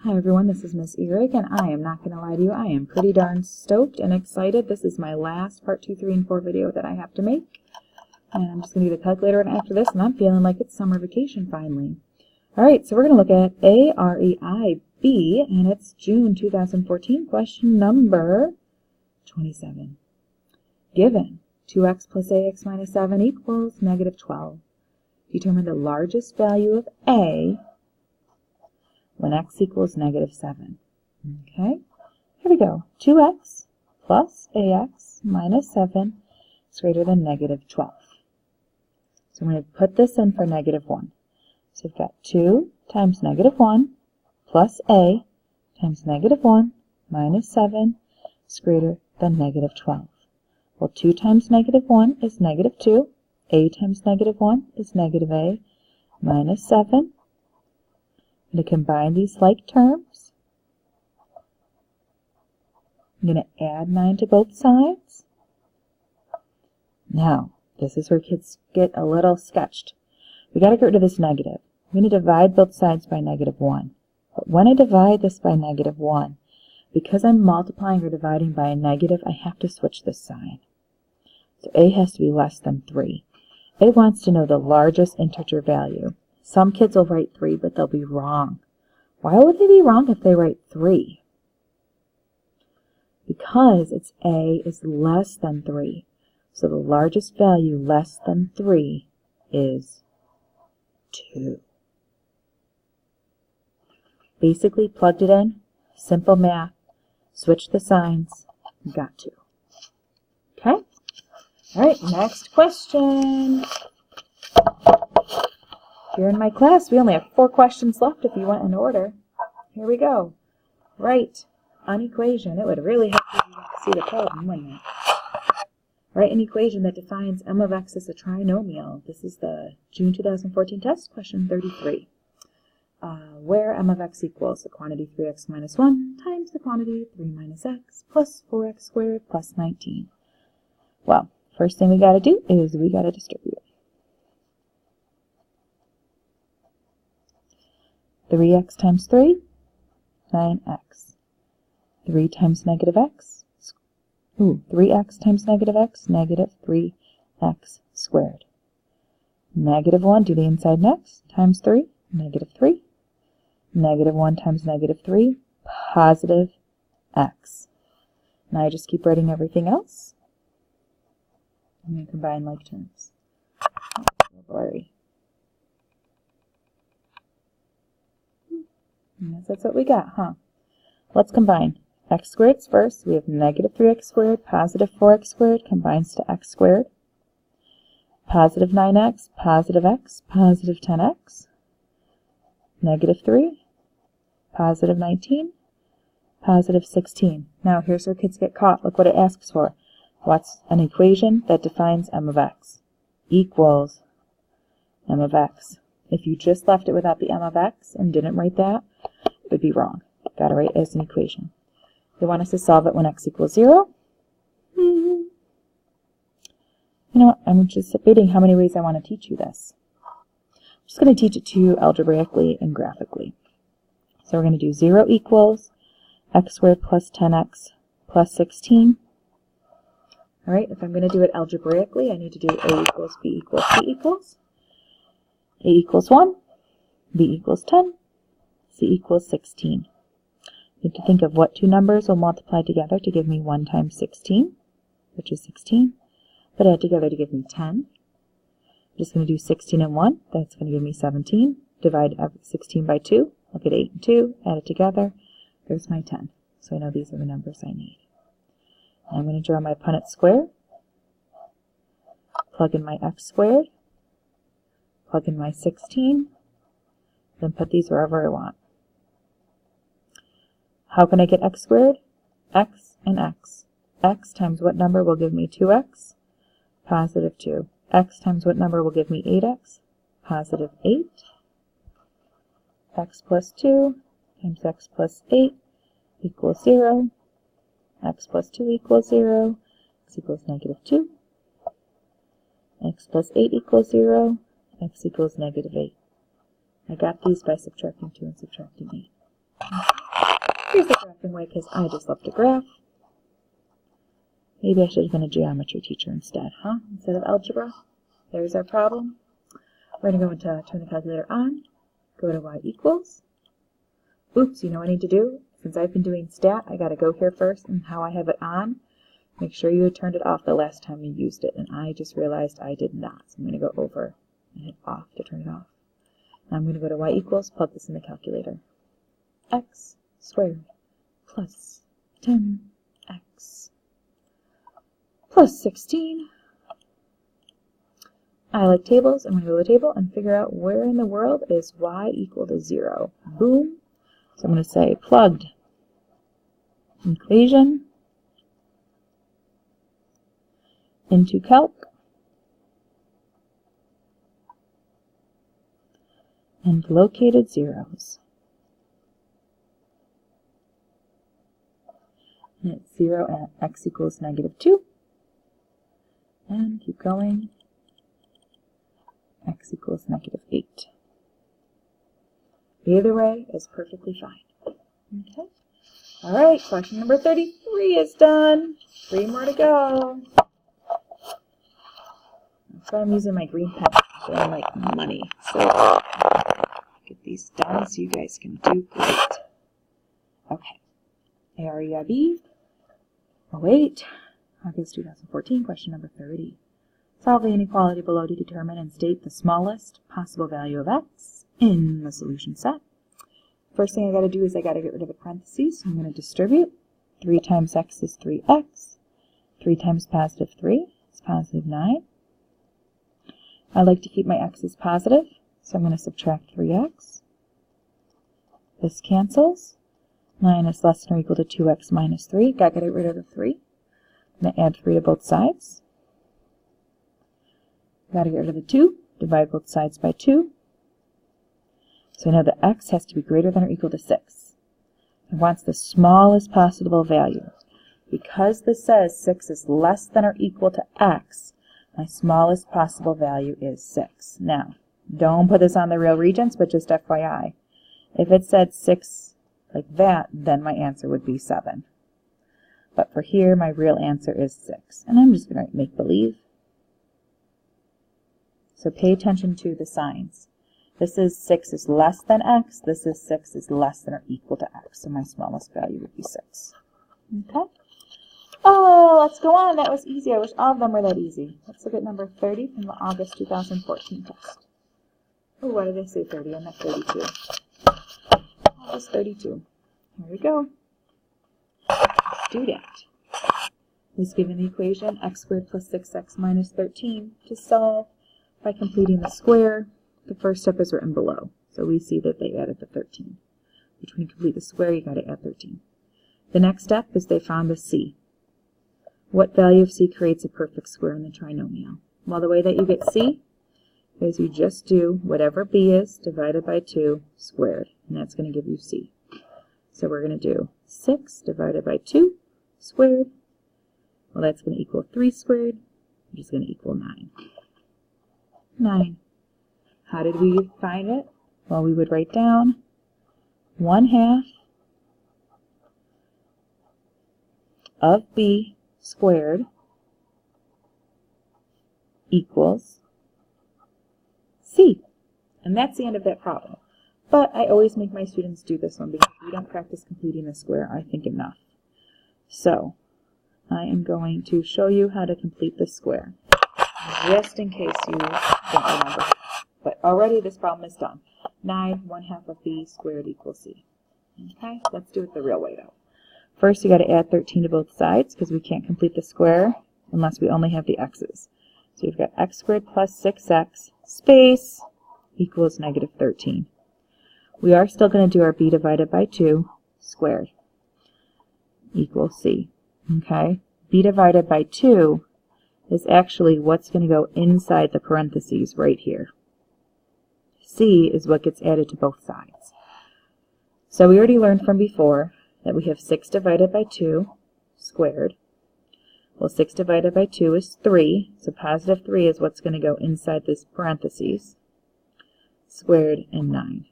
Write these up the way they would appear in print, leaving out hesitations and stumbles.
Hi everyone, this is Miss Erig, and I am not going to lie to you, I am pretty darn stoked and excited. This is my last part 2, 3, and 4 video that I have to make. And I'm just going to do the calculator after this, and I'm feeling like it's summer vacation finally. Alright, so we're going to look at A-REI.B, and it's June 2014, question number 27. Given 2x plus ax minus 7 equals negative 12. Determine the largest value of a when x equals negative 7. Okay, here we go. 2x plus ax minus 7 is greater than negative 12. So I'm going to put this in for negative 1. So we've got 2 times negative 1 plus a times negative 1 minus 7 is greater than negative 12. Well, 2 times negative 1 is negative 2. A times negative 1 is negative a minus 7. I'm going to combine these like terms. I'm going to add 9 to both sides. Now, this is where kids get a little sketched. We got to get rid of this negative. I'm going to divide both sides by negative 1. But when I divide this by negative 1, because I'm multiplying or dividing by a negative, I have to switch this sign. So a has to be less than 3. A wants to know the largest integer value. Some kids will write 3, but they'll be wrong. Why would they be wrong if they write 3? Because it's a is less than 3. So the largest value less than 3 is 2. Basically plugged it in, simple math, switch the signs, got 2. Okay? Alright, next question. Here in my class, we only have 4 questions left if you went in order. Here we go. Write an equation. It would really help you see the problem, wouldn't it? Write an equation that defines m of x as a trinomial. This is the June 2014 test, question 33. Where m of x equals the quantity 3x minus 1 times the quantity 3 minus x plus 4x squared plus 19. Well, first thing we got to do is we got to distribute. 3x times 3, 9x. 3 times negative x, 3x times negative x, negative 3x squared. Negative 1, do the inside next, times 3, negative 3. Negative 1 times negative 3, positive x. Now I just keep writing everything else. I'm going to combine like terms. Oh, blurry. Yes, that's what we got, huh? Let's combine. X squared's first. We have negative 3x squared, positive 4x squared combines to x squared. Positive 9x, positive x, positive 10x. Negative 3, positive 19, positive 16. Now here's where kids get caught. Look what it asks for. What's an equation that defines m of x? Equals m of x. If you just left it without the m of x and didn't write that, it would be wrong. Got to write it as an equation. They want us to solve it when x equals 0. You know what? I'm just debating how many ways I want to teach you this. I'm just going to teach it to you algebraically and graphically. So we're going to do 0 equals x squared plus 10x plus 16. Alright, if I'm going to do it algebraically, I need to do a equals b equals c equals. A equals 1, b equals 10, c equals 16. You have to think of what two numbers will multiply together to give me 1 times 16, which is 16. Put it together to give me 10. I'm just going to do 16 and 1. That's going to give me 17. Divide 16 by 2. Look at 8 and 2. Add it together. There's my 10. So I know these are the numbers I need. I'm going to draw my Punnett Square. Plug in my x squared. Plug in my 16. Then put these wherever I want. How can I get x squared? X and x. X times what number will give me 2x? Positive 2. X times what number will give me 8x? Positive 8. X plus 2 times x plus 8 equals 0. X plus 2 equals 0. X equals negative 2. X plus 8 equals 0. X equals negative 8. I got these by subtracting 2 and subtracting 8. Here's the graphing way because I just love to graph. Maybe I should have been a geometry teacher instead, huh? Instead of algebra. There's our problem. We're going to go into turn the calculator on, go to y equals. Oops, you know what I need to do? Since I've been doing stat, I got to go here first, and how I have it on, make sure you had turned it off the last time you used it, and I just realized I did not. So I'm going to go over and hit off to turn it off. Now I'm going to go to y equals, plug this in the calculator. X squared plus 10x plus 16. I like tables. I'm going to go to the table and figure out where in the world is y equal to 0. Boom. So I'm going to say plugged equation into calc and located zeros. And it's 0 at x equals -2. And keep going. X equals -8. Either way is perfectly fine. Okay. All right, question number 33 is done. 3 more to go. That's why I'm using my green pen. So I'm like money. So get these done so you guys can do great. Okay. A-REI.B 08, August 2014, question number 30. Solve the inequality below to determine and state the smallest possible value of x in the solution set. First thing I got to do is I got to get rid of the parentheses. So I'm going to distribute. 3 times x is 3x. 3 times positive 3 is positive 9. I like to keep my x's positive, so I'm going to subtract 3x. This cancels. 9 is less than or equal to 2x minus 3. Got to get rid of the 3. I'm going to add 3 to both sides. Got to get rid of the 2. Divide both sides by 2. So I know that x has to be greater than or equal to 6. It wants the smallest possible value. Because this says 6 is less than or equal to x, my smallest possible value is 6. Now, don't put this on the real regents, but just FYI. If it said 6 like that, then my answer would be 7. But for here, my real answer is 6. And I'm just going to write make believe. So pay attention to the signs. This is 6 is less than x. This is 6 is less than or equal to x. So my smallest value would be 6. Okay? Oh, let's go on. That was easy. I wish all of them were that easy. Let's look at number 30 from the August 2014 test. Oh, why did I say 30? I meant 32. August 32. Here we go. Student is given the equation x squared plus 6x minus 13 to solve by completing the square. The first step is written below, so we see that they added the 13. Which when you complete the square, you got to add 13. The next step is they found the c. What value of c creates a perfect square in the trinomial? Well, the way that you get c is you just do whatever b is divided by 2 squared, and that's going to give you c. So we're going to do 6 divided by 2 squared. Well, that's going to equal 3 squared, which is going to equal 9. 9. How did we find it? Well, we would write down 1/2 of b squared equals c. And that's the end of that problem. But I always make my students do this one because we don't practice completing the square, I think, enough. So I am going to show you how to complete the square, just in case you don't remember. But already this problem is done. 9, 1/2 of b squared equals c. Okay, let's do it the real way though. First you got to add 13 to both sides because we can't complete the square unless we only have the x's. So you've got x squared plus 6x space equals -13. We are still going to do our b divided by 2 squared equals c. Okay, b divided by 2 is actually what's going to go inside the parentheses right here. C is what gets added to both sides. So we already learned from before that we have 6 divided by 2 squared. Well, 6 divided by 2 is 3, so positive 3 is what's going to go inside this parentheses, squared and 9.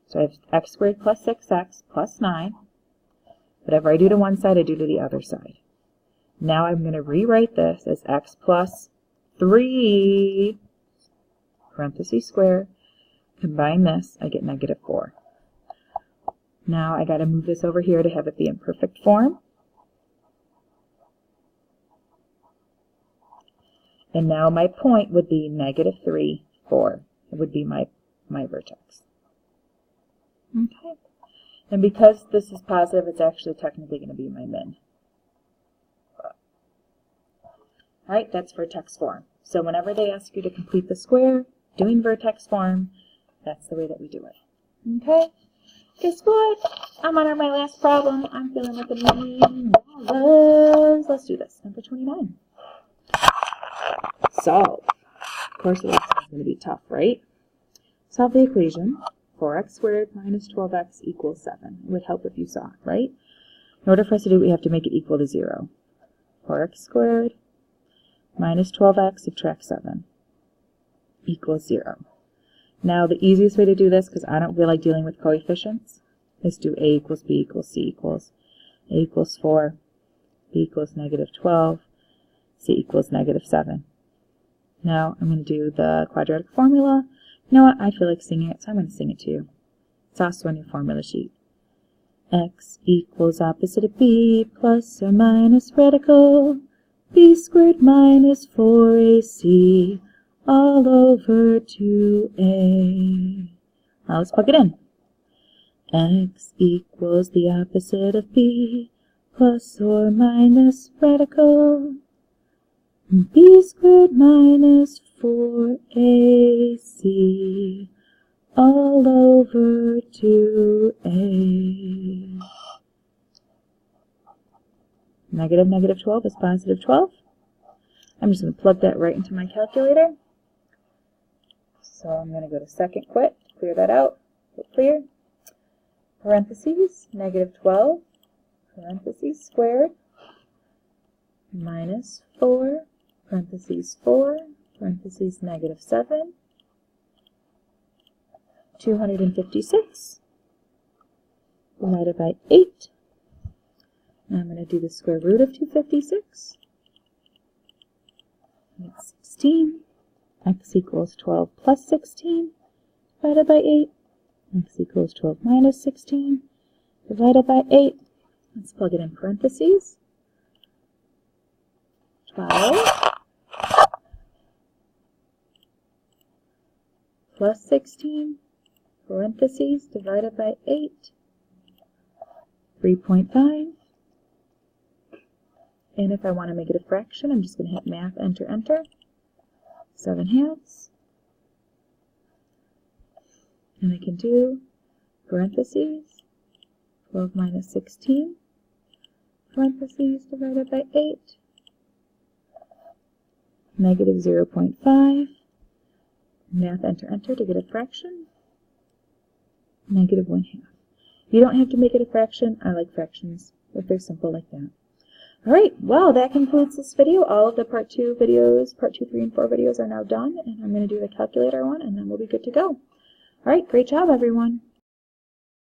So I have x squared plus 6x plus 9 Whatever I do to one side, I do to the other side. Now I'm going to rewrite this as x plus 3, parentheses square. Combine this, I get negative 4. Now I got to move this over here to have it be in perfect form. And now my point would be negative 3, 4. It would be my vertex. Okay. And because this is positive, it's actually technically going to be my min. Alright, that's vertex form. So whenever they ask you to complete the square, doing vertex form, that's the way that we do it. Okay? Guess what? I'm on my last problem. I'm feeling like $1,000,000. Let's do this. Number 29. Solve. Of course, this is going to be tough, right? Solve the equation 4x squared minus 12x equals 7. It would help if you saw it, right? In order for us to do it, we have to make it equal to 0. 4x squared minus 12x subtract 7 equals 0. Now, the easiest way to do this, because I don't feel like dealing with coefficients, is do a equals b equals c equals a equals 4, b equals negative 12, c equals negative 7. Now, I'm going to do the quadratic formula. You know what? I feel like singing it, so I'm going to sing it to you. It's also on your formula sheet. X equals opposite of b plus or minus radical b squared minus 4ac all over 2a. Now let's plug it in. X equals the opposite of b plus or minus radical b squared minus 4ac all over 2a. Negative 12 is positive 12. I'm just going to plug that right into my calculator. So I'm going to go to second quit, clear that out, hit clear. Parentheses, negative 12, parentheses squared, minus 4, parentheses 4, parentheses negative 7, 256 divided by 8. Now I'm going to do the square root of 256. That's 16. X equals 12 plus 16 divided by 8. X equals 12 minus 16 divided by 8. Let's plug it in parentheses. 12 plus 16 parentheses divided by 8. 3.5. And if I want to make it a fraction, I'm just going to hit math, enter, enter. 7/2. And I can do parentheses, 12 minus 16, parentheses divided by 8, negative 0.5, math, enter, enter to get a fraction, negative 1/2. You don't have to make it a fraction. I like fractions if they're simple like that. Alright, well, that concludes this video. All of the part 2 videos, part 2, 3, and 4 videos are now done, and I'm going to do the calculator one, and then we'll be good to go. Alright, great job, everyone.